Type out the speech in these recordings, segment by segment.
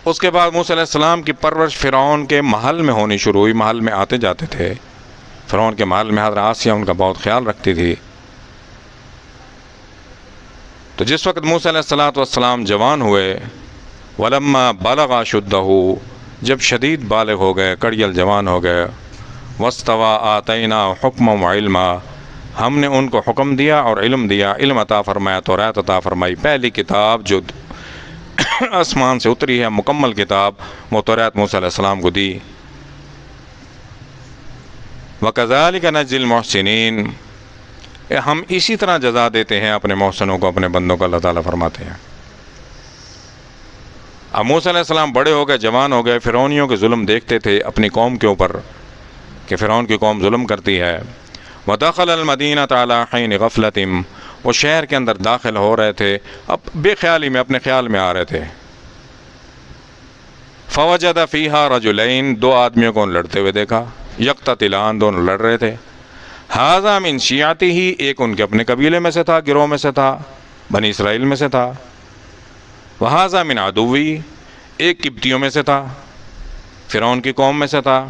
اس کے بعد موسیٰ علیہ السلام کی پرورش فرعون کے محل میں ہونی شروع ہوئی، محل میں آتے جاتے تھے، فرعون کے محل میں حضرت آسیہ ان کا بہت خیال رکھتی تھی۔ تو جس وقت موسیٰ علیہ السلام جوان ہوئے، وَلَمَّا بَلَغَ أَشُدَّهُ، جب شدید بالغ ہو گئے، کڑیل جوان ہو گئے، وَاسْتَوَىٰ آتَيْنَا حُکْمًا وَعِلْمًا، ہم نے ان کو حکم دیا اور علم دیا، علم عطا فرمایا، توریت عطا فرمائی۔ پہلی کتاب جو آسمان سے اتری ہے، مکمل کتاب، وہ توریت موسیٰ علیہ السلام کو دی۔ وَكَذَلِكَ نَجْزِي الْمُحْسِنِينَ، ہم اسی طرح جزا دیتے ہیں اپنے محسنوں کو، اپنے بندوں کو، اللہ تعالیٰ فرماتے ہیں۔ اب موسیٰ علیہ السلام بڑے ہو گئے، جوان ہو گئے، فرعونیوں کے ظلم دیکھتے تھے اپنی قوم کے اوپر کہ فرعون کی قوم ظلم کرتی ہے۔ وَدَخَلَ الْمَدِينَةَ عَلَىٰ حِينِ غَفْلَةٍ، وہ شہر کے اندر داخل ہو رہے تھے، اب بے خیالی میں اپنے خیال میں آ رہے تھے۔ فَوَجَدَ فِيهَا رَجُلَيْنِ، دو آدمیوں کو لڑتے ہوئے دیکھا، يَقْتَتِلَانِ، دونوں لڑ رہے تھے۔ هَذَا مِنْ شِيعَتِهِ، ایک ان کے اپنے قبیلے میں سے تھا، گروہ میں سے تھا، بنی اسرائیل میں سے تھا۔ وَهَذَا مِنْ عَدُوِّهِ، ایک قبطیوں میں سے تھا، فرعون کی قوم میں سے تھا۔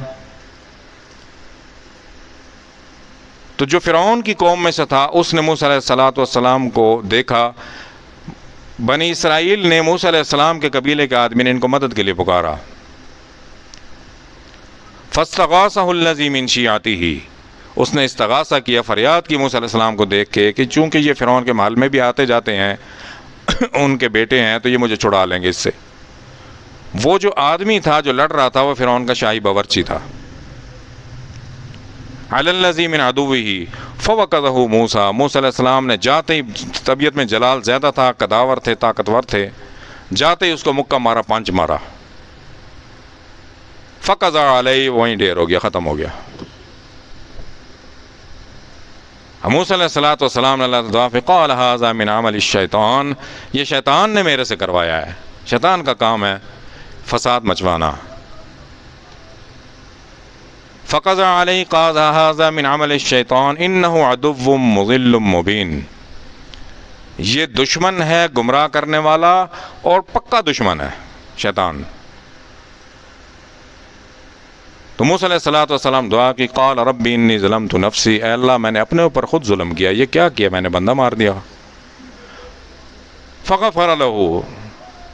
تو جو فرعون کی قوم میں سے تھا اس نے موسیٰ علیہ السلام کو دیکھا، بنی اسرائیل نے موسیٰ علیہ السلام کے قبیلے کے آدمی نے ان کو مدد کے لیے پکارا۔ فَاسْتَغَاثَهُ الَّذِي مِنْ شِيعَتِهِ، اس نے استغاثہ کیا، فریاد کی موسیٰ علیہ السلام کو دیکھ کے کہ چونکہ یہ فرعون کے محل میں بھی آتے جاتے ہیں، ان کے بیٹے ہیں، تو یہ مجھے چھڑا لیں گے اس سے۔ وہ جو آدمی تھا جو لڑ رہا تھا وہ فرعون کا شاہی باورچی تھا۔ عَلَى الَّذِي مِنْ عَدُوِّهِ فَوَقَذَهُ مُوسَىٰ، موسیٰ علیہ السلام نے جاتے ہی، طبیعت میں جلال زیادہ تھا، قداور تھے، طاقتور تھے، جاتے ہی اس کو مکہ مارا، پانچ مارا۔ فَقَضَىٰ عَلَيْهِ، وہیں ڈیر ہو گیا، ختم ہو گیا۔ موسیٰ علیہ السلام نے اللہ تعالیٰ قال هذا من عمل الشیطان، یہ شیطان نے میرے سے کروایا ہے، شیطان کا کام ہے فساد مچوانا۔ فَقَضَىٰ عَلَيْهِ قَالَ هَذَا مِنْ عَمَلِ الشَّيْطَانِ إِنَّهُ عَدُوٌّ مُضِلٌّ مُبِينٌ، یہ دشمن ہے، گمراہ کرنے والا اور پکا دشمن ہے شیطان۔ تو موسیٰ علیہ السلام دعا کی، قال رب انی ظلمت نفسی، اے اللہ میں نے اپنے اوپر خود ظلم کیا، یہ کیا کیا، میں نے بندہ مار دیا۔ فغفر له،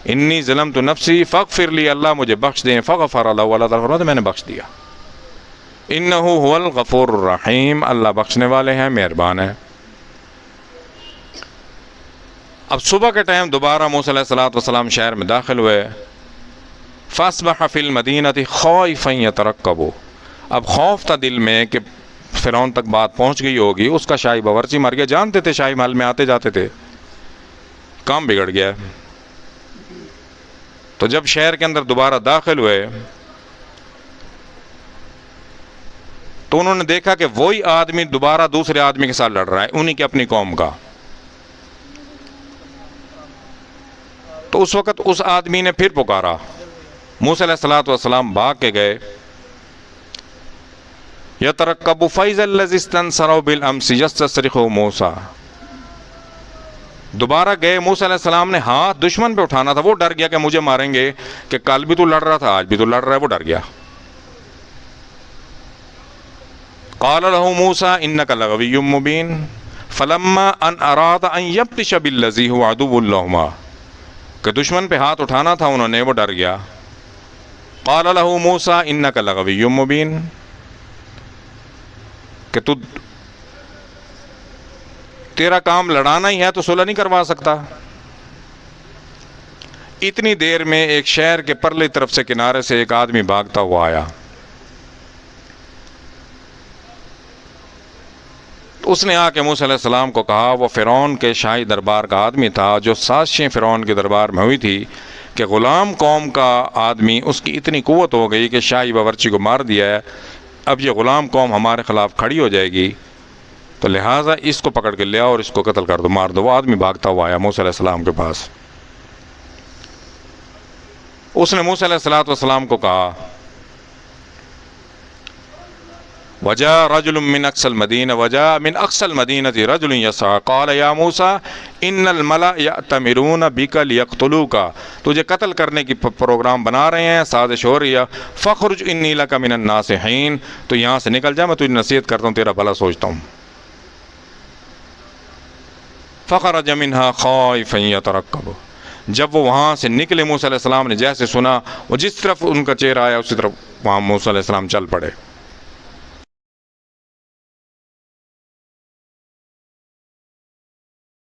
انی ظلمت نفسی فاغفر لی، اللہ مجھے بخش دیں، فغفر له، اللہ تعالیٰ فرماتے میں نے بخش دیا۔ انہ هو الغفور الرحیم، اللہ بخشنے والے ہیں، مہربان ہے۔ اب صبح کے ٹائم دوبارہ موسیٰ علیہ السلام شہر میں داخل ہوئے۔ فاصبح فی المدینہ خائفا یترقب، اب خوف تھا دل میں کہ فرعون تک بات پہنچ گئی ہوگی، اس کا شاہی باورچی مر گیا، جانتے تھے شاہی محل میں آتے جاتے تھے، کام بگڑ گیا۔ تو جب شہر کے اندر دوبارہ داخل ہوئے تو انہوں نے دیکھا کہ وہی آدمی دوبارہ دوسرے آدمی کے ساتھ لڑ رہا ہے، انہی کی اپنی قوم کا۔ تو اس وقت اس آدمی نے پھر پکارا، موسیٰ علیہ السلام بھاگ کے گئے۔ یترقب فَإِذَا الَّذِي اسْتَنصَرَهُ بِالْأَمْسِ يَسْتَصْرِخُ مُوسَىٰ، دوبارہ گئے، موسیٰ علیہ السلام نے ہاتھ دشمن پہ اٹھانا تھا، وہ ڈر گیا کہ مجھے ماریں گے، کہ کل بھی تو لڑ رہا تھا، آج بھی تو لڑ رہا ہے، وہ ڈر گیا۔ قال له موسیٰ إنك لغوی مبین فلما ان اراد ان یبطش بالذی هو عدو لهما، کہ دشمن پہ ہاتھ اٹھانا تھا انہوں نے، وہ ڈر گیا۔ قال له موسیٰ إنك لغوی مبین، کہ تیرا کام لڑانا ہی ہے تو صلح نہیں کروا سکتا۔ اتنی دیر میں ایک شہر کے پرلی طرف سے کنارے سے ایک آدمی بھاگتا ہوا آیا، اس نے آ کے موسیٰ علیہ السلام کو کہا، وہ فرعون کے شاہی دربار کا آدمی تھا، جو سازشیں فرعون کے دربار میں ہوئی تھی کہ غلام قوم کا آدمی، اس کی اتنی قوت ہو گئی کہ شاہی باورچی کو مار دیا ہے، اب یہ غلام قوم ہمارے خلاف کھڑی ہو جائے گی، تو لہٰذا اس کو پکڑ کے لے آؤ اور اس کو قتل کر دو، مار دو۔ وہ آدمی بھاگتا ہوا آیا موسیٰ علیہ السلام کے پاس، اس نے موسیٰ علیہ السلام کو کہا، وجاء رجل من اقصى المدینہ، وجاء من اقصى المدینہ رجل یسعى قال یا موسیٰ ان الملا یأتمرون بک لیقتلوک، تجھے قتل کرنے کی پروگرام بنا رہے ہیں، سازش ہو رہی ہے، فخرج انی لک من الناصحین، تو یہاں سے نکل جا، میں تجھے نصیحت کرتا ہوں، تیرا بھلا سوچتا ہوں۔ فخرج منها خائفا یترقب، جب وہ وہاں سے نکلے موسیٰ علیہ السلام نے جیسے سنا، وہ جس طرف ان کا چہرہ آیا اسی طرف وہاں موسیٰ علیہ السلام چل پڑے۔